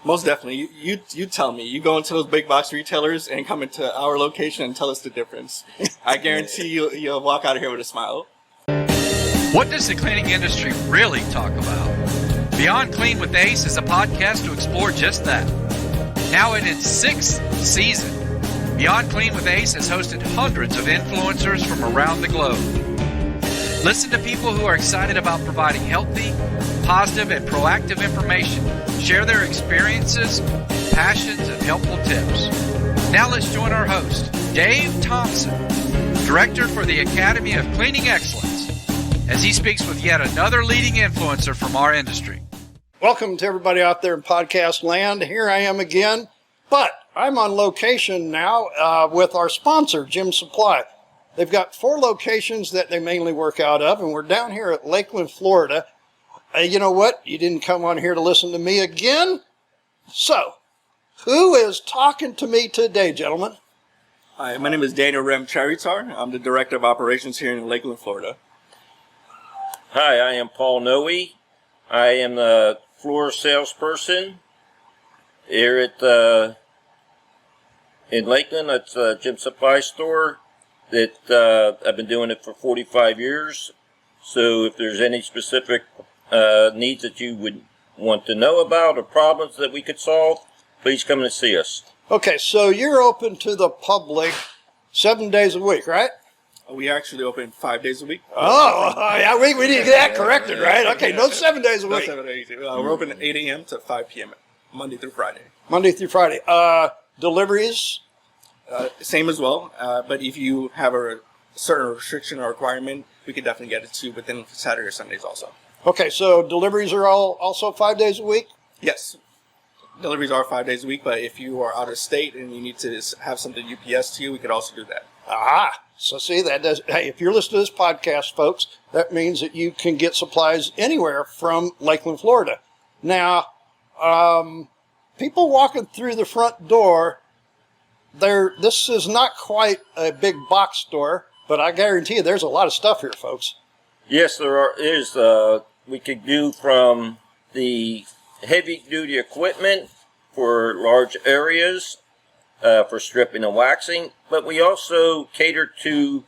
Most definitely. You tell me. You go into those big box retailers and come into our location and tell us the difference. I guarantee you'll walk out of here with a smile. What does the cleaning industry really talk about? Beyond Clean with Ace is a podcast to explore just that. Now in its 6th season, Beyond Clean with Ace has hosted hundreds of influencers from around the globe. Listen to people who are excited about providing healthy, positive, and proactive information. Share their experiences, passions, and helpful tips. Now let's join our host, Dave Thompson, Director for the Academy of Cleaning Excellence, as he speaks with yet another leading influencer from our industry. Welcome to everybody out there in podcast land. Here I am again, but I'm on location now with our sponsor, Gym Supply. They've got 4 locations that they mainly work out of, and we're down here at Lakeland, Florida. You know what? You didn't come on here to listen to me again. So, who is talking to me today, gentlemen? Hi, my name is Daniel Ramcharitar. I'm the Director of Operations here in Lakeland, Florida. Hi, I am Paul Noe. I am the floor salesperson here at in Lakeland. It's a gym supply store that I've been doing it for 45 years. So if there's any specific needs that you would want to know about or problems that we could solve, please come and see us. Okay, so you're open to the public 7 days a week, right? We actually open 5 days a week. Oh, yeah, we need that corrected, right? Okay, no 7 days a No week. 7 days. We're open at 8 a.m. to 5 p.m. Monday through Friday. Monday through Friday. Deliveries? Same as well, but if you have a certain restriction or requirement, we can definitely get it to you within Saturday or Sundays also. Okay, so deliveries are all also 5 days a week? Yes. Deliveries are 5 days a week, but if you are out of state and you need to have something UPS to you, we could also do that. Ah, so see, that does. Hey, if you're listening to this podcast, folks, that means that you can get supplies anywhere from Lakeland, Florida. Now, people walking through the front door, this is not quite a big box store, but I guarantee you there's a lot of stuff here, folks. Yes, there is. We could do from the heavy-duty equipment for large areas, for stripping and waxing, but we also cater to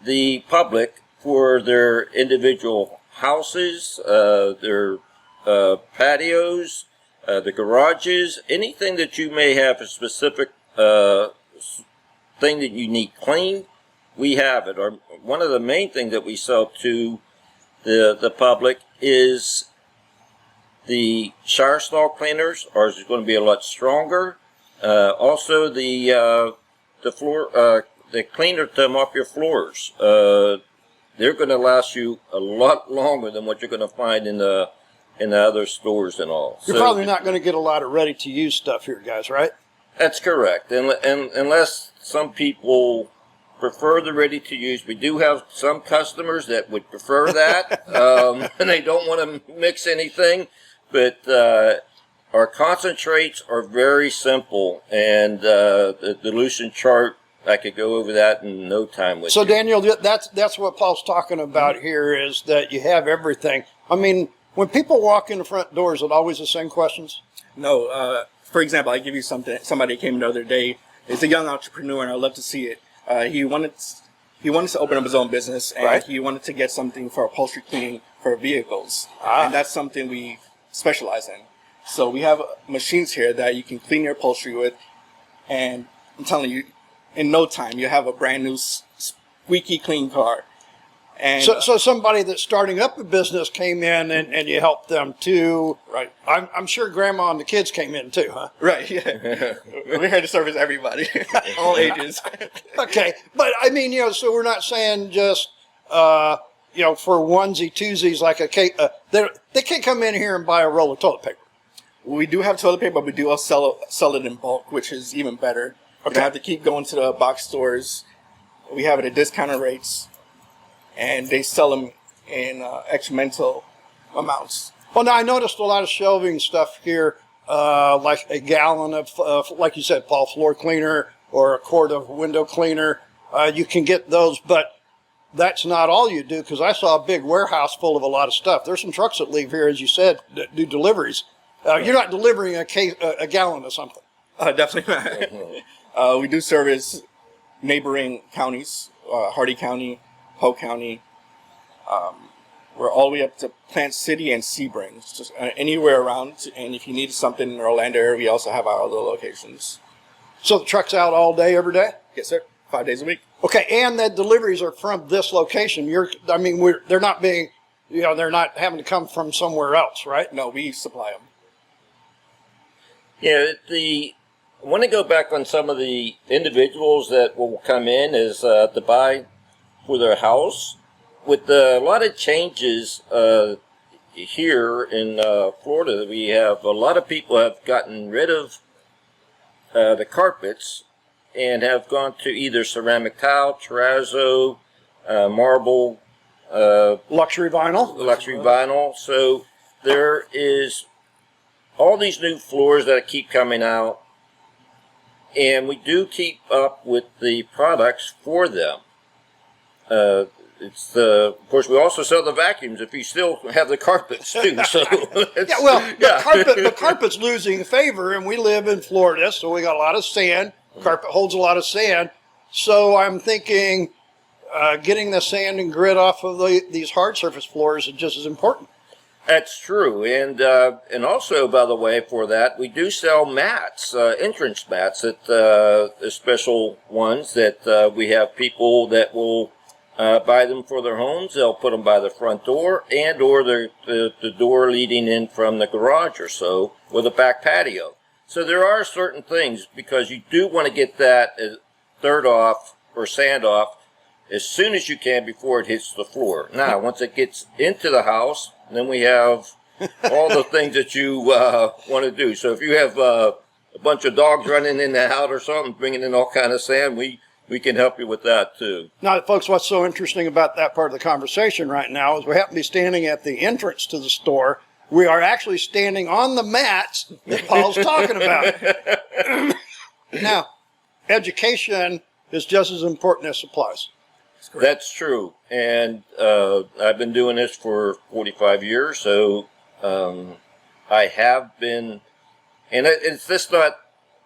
the public for their individual houses, their patios, the garages, anything that you may have a specific thing that you need clean, we have it. One of the main things that we sell to the public is the shower stall cleaners. Ours is going to be a lot stronger. Also, the floor, the cleaner to mop your floors. They're going to last you a lot longer than what you're going to find in the other stores and all. You're probably not going to get a lot of ready-to-use stuff here, guys, right? That's correct. And unless some people prefer the ready-to-use, we do have some customers that would prefer that, and they don't want to mix anything. But our concentrates are very simple, and the dilution chart, I could go over that in no time with you. So, Daniel, that's what Paul's talking about here, is that you have everything. I mean, when people walk in the front door, is it always the same questions? No. For example, I give you something. Somebody came the other day. It's a young entrepreneur, and I love to see it. He wanted to open up his own business, and right. He wanted to get something for upholstery cleaning for vehicles, and that's something we specialize in. So we have machines here that you can clean your upholstery with, and I'm telling you, in no time you have a brand new squeaky clean car. And so somebody that's starting up a business came in and you helped them too. Right. I'm sure Grandma and the kids came in too, huh? Right. Yeah. We're here to service everybody, all ages. Okay, but I mean, so we're not saying just for onesie twosies like a cake. They can't come in here and buy a roll of toilet paper. We do have toilet paper, but we do also sell it in bulk, which is even better. Okay. You don't have to keep going to the box stores. We have it at discounted rates, and they sell them in exponential amounts. Well, now I noticed a lot of shelving stuff here, like a gallon of, like you said, Paul, floor cleaner or a quart of window cleaner. You can get those, but that's not all you do, because I saw a big warehouse full of a lot of stuff. There's some trucks that leave here, as you said, that do deliveries. You're not delivering a gallon of something. Definitely not. We do service neighboring counties, Hardy County, Polk County. We're all the way up to Plant City and Sebring, just anywhere around. And if you need something in the Orlando area, we also have our other locations. So the truck's out all day, every day? Yes, sir. 5 days a week. Okay, and the deliveries are from this location. They're not being, they're not having to come from somewhere else, right? No, we supply them. Yeah, I want to go back on some of the individuals that will come in is to buy for their house. With a lot of changes here in Florida, we have a lot of people have gotten rid of the carpets and have gone to either ceramic tile, terrazzo, marble, luxury vinyl. So there is all these new floors that keep coming out, and we do keep up with the products for them. Of course, we also sell the vacuums if you still have the carpets too. So the carpet's losing favor, and we live in Florida, so we got a lot of sand. Carpet holds a lot of sand, so I'm thinking getting the sand and grit off of these hard surface floors is just as important. That's true, and also, by the way, for that we do sell mats, entrance mats, that special ones that we have people that will. Buy them for their homes. They'll put them by the front door or the door leading in from the garage or so with a back patio. So there are certain things, because you do want to get that dirt off or sand off as soon as you can before it hits the floor. Now, once it gets into the house, then we have all the things that you want to do. So if you have a bunch of dogs running in and out or something, bringing in all kind of sand, we can help you with that too. Now, folks, what's so interesting about that part of the conversation right now is we happen to be standing at the entrance to the store. We are actually standing on the mats that Paul's talking about. Now, education is just as important as supplies. That's true. And I've been doing this for 45 years, so I have been, and it's just not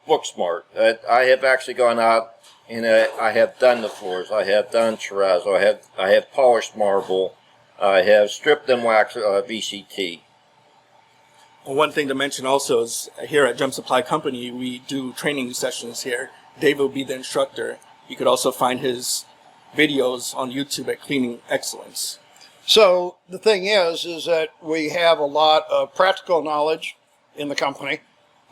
book smart. I have actually gone out and I have done the floors. I have done terrazzo. I have polished marble. I have stripped and waxed VCT. Well, one thing to mention also is here at Gem Supply Company, we do training sessions here. Dave will be the instructor. You could also find his videos on YouTube at Cleaning Excellence. So the thing is that we have a lot of practical knowledge in the company,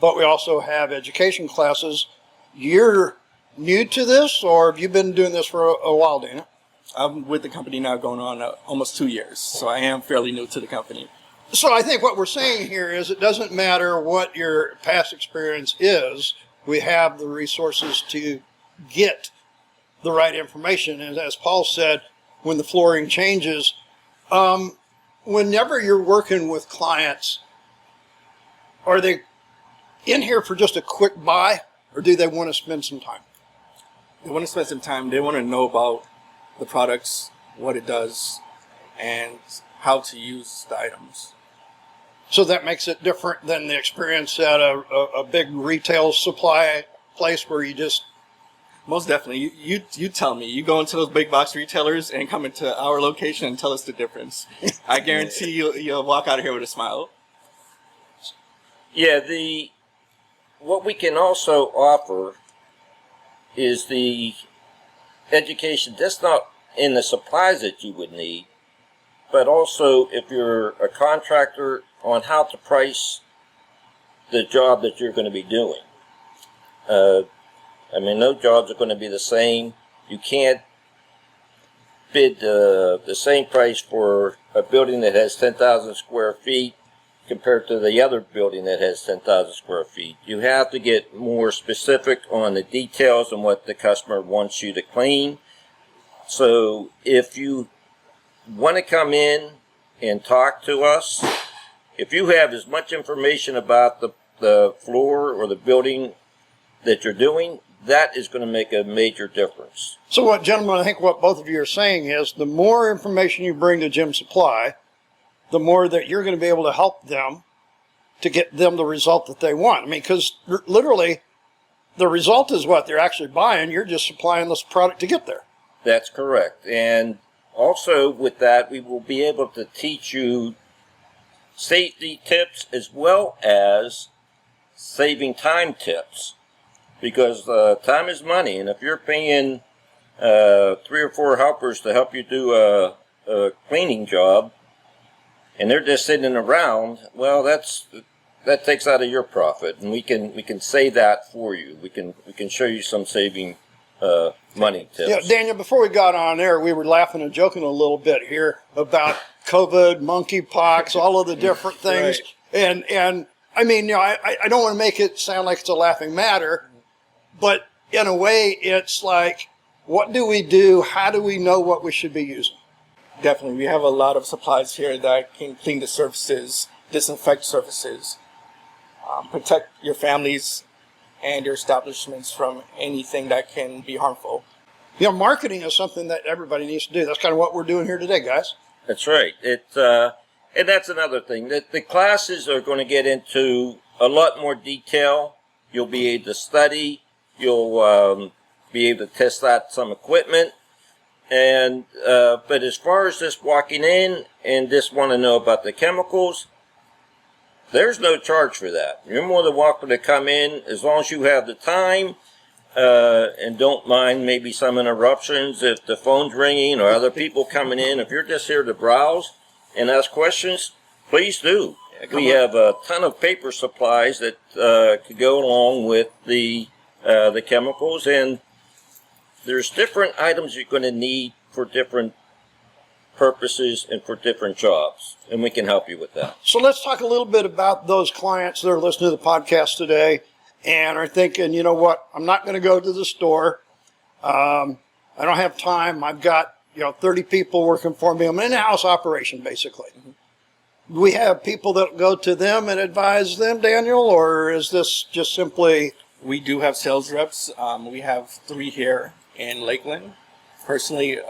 but we also have education classes. You're new to this, or have you been doing this for a while, Dana? I'm with the company now going on almost 2 years, so I am fairly new to the company. So I think what we're saying here is it doesn't matter what your past experience is, we have the resources to get the right information. And as Paul said, when the flooring changes, whenever you're working with clients, are they in here for just a quick buy, or do they want to spend some time? They want to spend some time. They want to know about the products, what it does, and how to use the items. So that makes it different than the experience at a big retail supply place where you just... Most definitely. You tell me. You go into those big box retailers and come into our location and tell us the difference. I guarantee you'll walk out of here with a smile. Yeah, what we can also offer is the education. That's not in the supplies that you would need, but also if you're a contractor, on how to price the job that you're going to be doing. No jobs are going to be the same. You can't bid the same price for a building that has 10,000 square feet compared to the other building that has 10,000 square feet. You have to get more specific on the details and what the customer wants you to clean. So if you want to come in and talk to us, if you have as much information about the floor or the building that you're doing, that is going to make a major difference. So what, gentlemen, I think what both of you are saying is the more information you bring to Gem Supply, the more that you're going to be able to help them to get them the result that they want. I mean, because literally the result is what they're actually buying. You're just supplying this product to get there. That's correct. And also with that, we will be able to teach you safety tips as well as saving time tips, because time is money, and if you're paying 3 or 4 helpers to help you do a cleaning job and they're just sitting around, well, that takes out of your profit, and we can say that for you. We can show you some saving money tips. Yeah, Daniel, before we got on air, we were laughing and joking a little bit here about COVID, monkeypox, all of the different things. Right. And I mean, I don't want to make it sound like it's a laughing matter, but in a way, it's like, what do we do? How do we know what we should be using? Definitely. We have a lot of supplies here that can clean the surfaces, disinfect surfaces, protect your families and your establishments from anything that can be harmful. Marketing is something that everybody needs to do. That's kind of what we're doing here today, guys. That's right. And that's another thing. The classes are going to get into a lot more detail. You'll be able to study. You'll be able to test out some equipment. And but as far as just walking in and just want to know about the chemicals, there's no charge for that. You're more than welcome to come in as long as you have the time and don't mind maybe some interruptions if the phone's ringing or other people coming in. If you're just here to browse and ask questions, please do. We have a ton of paper supplies that could go along with the chemicals, and there's different items you're going to need for different purposes and for different jobs, and we can help you with that. So let's talk a little bit about those clients that are listening to the podcast today and are thinking, you know what, I'm not going to go to the store. I don't have time. I've got 30 people working for me. I'm an in-house operation, basically. Mm-hmm. We have people that go to them and advise them, Daniel, or is this just simply... We do have sales reps. We have 3 here in Lakeland. Personally,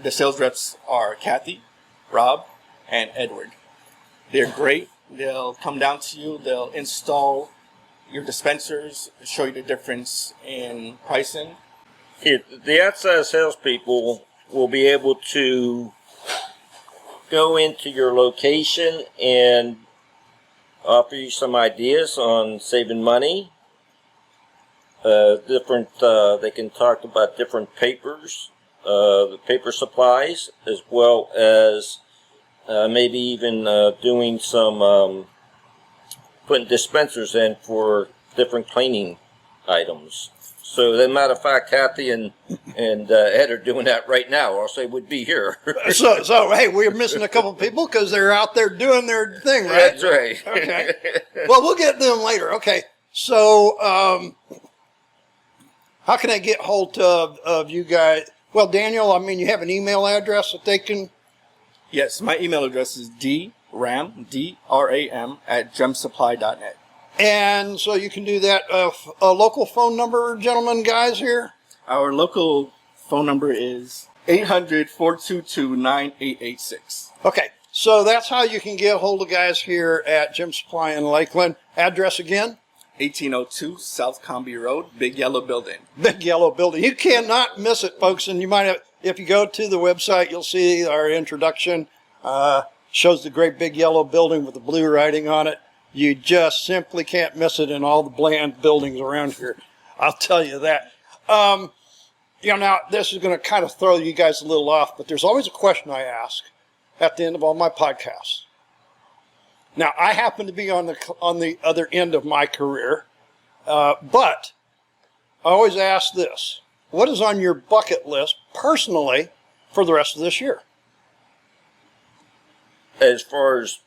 the sales reps are Kathy, Rob, and Edward. They're great. They'll come down to you. They'll install your dispensers, show you the difference in pricing. The outside salespeople will be able to go into your location and offer you some ideas on saving money. They can talk about different papers, the paper supplies, as well as maybe even doing some putting dispensers in for different cleaning items. So, as a matter of fact, Kathy and Ed are doing that right now, or else they would be here. so hey, we're missing a couple people because they're out there doing their thing, right? That's right. Okay. Well, we'll get them later. Okay. So, how can I get hold of you guys? Well, Daniel, I mean, you have an email address that they can... Yes, my email address is dram, D-R-A-M, @gemsupply.net. And so you can do that. A local phone number, gentlemen, guys, here? Our local phone number is 800-422-9886. Okay, so that's how you can get a hold of guys here at Gem Supply in Lakeland. Address again? 1802 South Combee Road, Big Yellow Building. Big Yellow Building. You cannot miss it, folks. And you might have, if you go to the website, you'll see our introduction. Shows the great big yellow building with the blue writing on it. You just simply can't miss it in all the bland buildings around here. I'll tell you that. Now, this is going to kind of throw you guys a little off, but there's always a question I ask at the end of all my podcasts. Now, I happen to be on the other end of my career, but I always ask this. What is on your bucket list personally for the rest of this year? As far as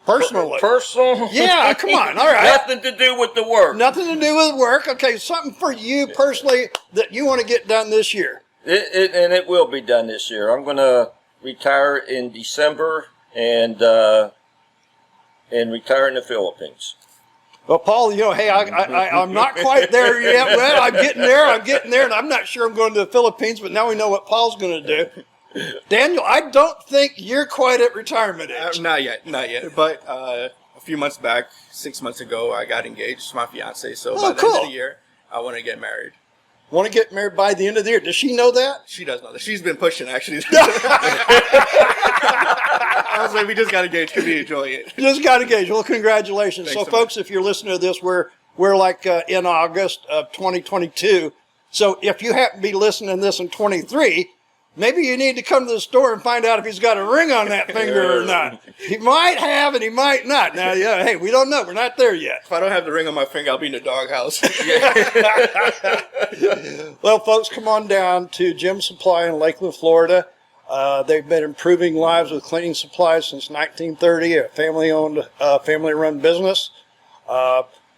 personally. Personal? Yeah, come on. All right. Nothing to do with the work. Nothing to do with work. Okay, something for you personally that you want to get done this year. It will be done this year. I'm going to retire in December and retire in the Philippines. Well, Paul, hey, I'm not quite there yet. Well, I'm getting there, and I'm not sure I'm going to the Philippines, but now we know what Paul's going to do. Daniel, I don't think you're quite at retirement age. Not yet. But few months back, 6 months ago, I got engaged to my fiance. So Oh, by the end cool. of the year, I want to get married. Want to get married by the end of the year. Does she know that? She does know that. She's been pushing, actually. I was like, we just got engaged. Could be enjoying it. Just got engaged. Well, congratulations. Thanks So, so folks, if you're listening to this, we're like in August of 2022. So if you happen to be listening to this in 23, maybe you need to come to the store and find out if he's got a ring on that finger or not. He might have and he might not. Now, yeah, hey, we don't know. We're not there yet. If I don't have the ring on my finger, I'll be in the doghouse. Well, folks, come on down to Jim's Supply in Lakeland, Florida. They've been improving lives with cleaning supplies since 1930, a family-owned, family-run business.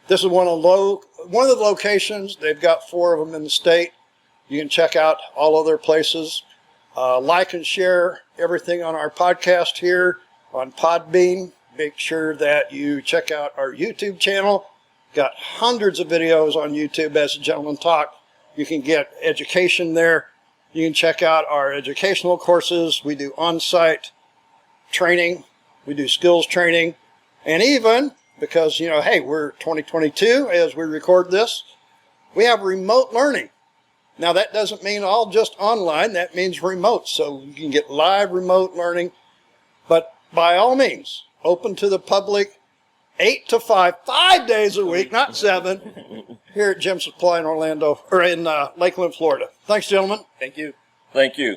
This is one of the locations. They've got 4 of them in the state. You can check out all other places. Like and share everything on our podcast here on Podbean. Make sure that you check out our YouTube channel. Got hundreds of videos on YouTube as the gentleman talked. You can get education there. You can check out our educational courses. We do on-site training. We do skills training. And even, because, hey, we're 2022 as we record this, we have remote learning. Now, that doesn't mean all just online. That means remote. So you can get live remote learning. But by all means, open to the public, 8 to 5, 5 days a week, not 7, here at Jim's Supply in Orlando, or in Lakeland, Florida. Thanks, gentlemen. Thank you. Thank you.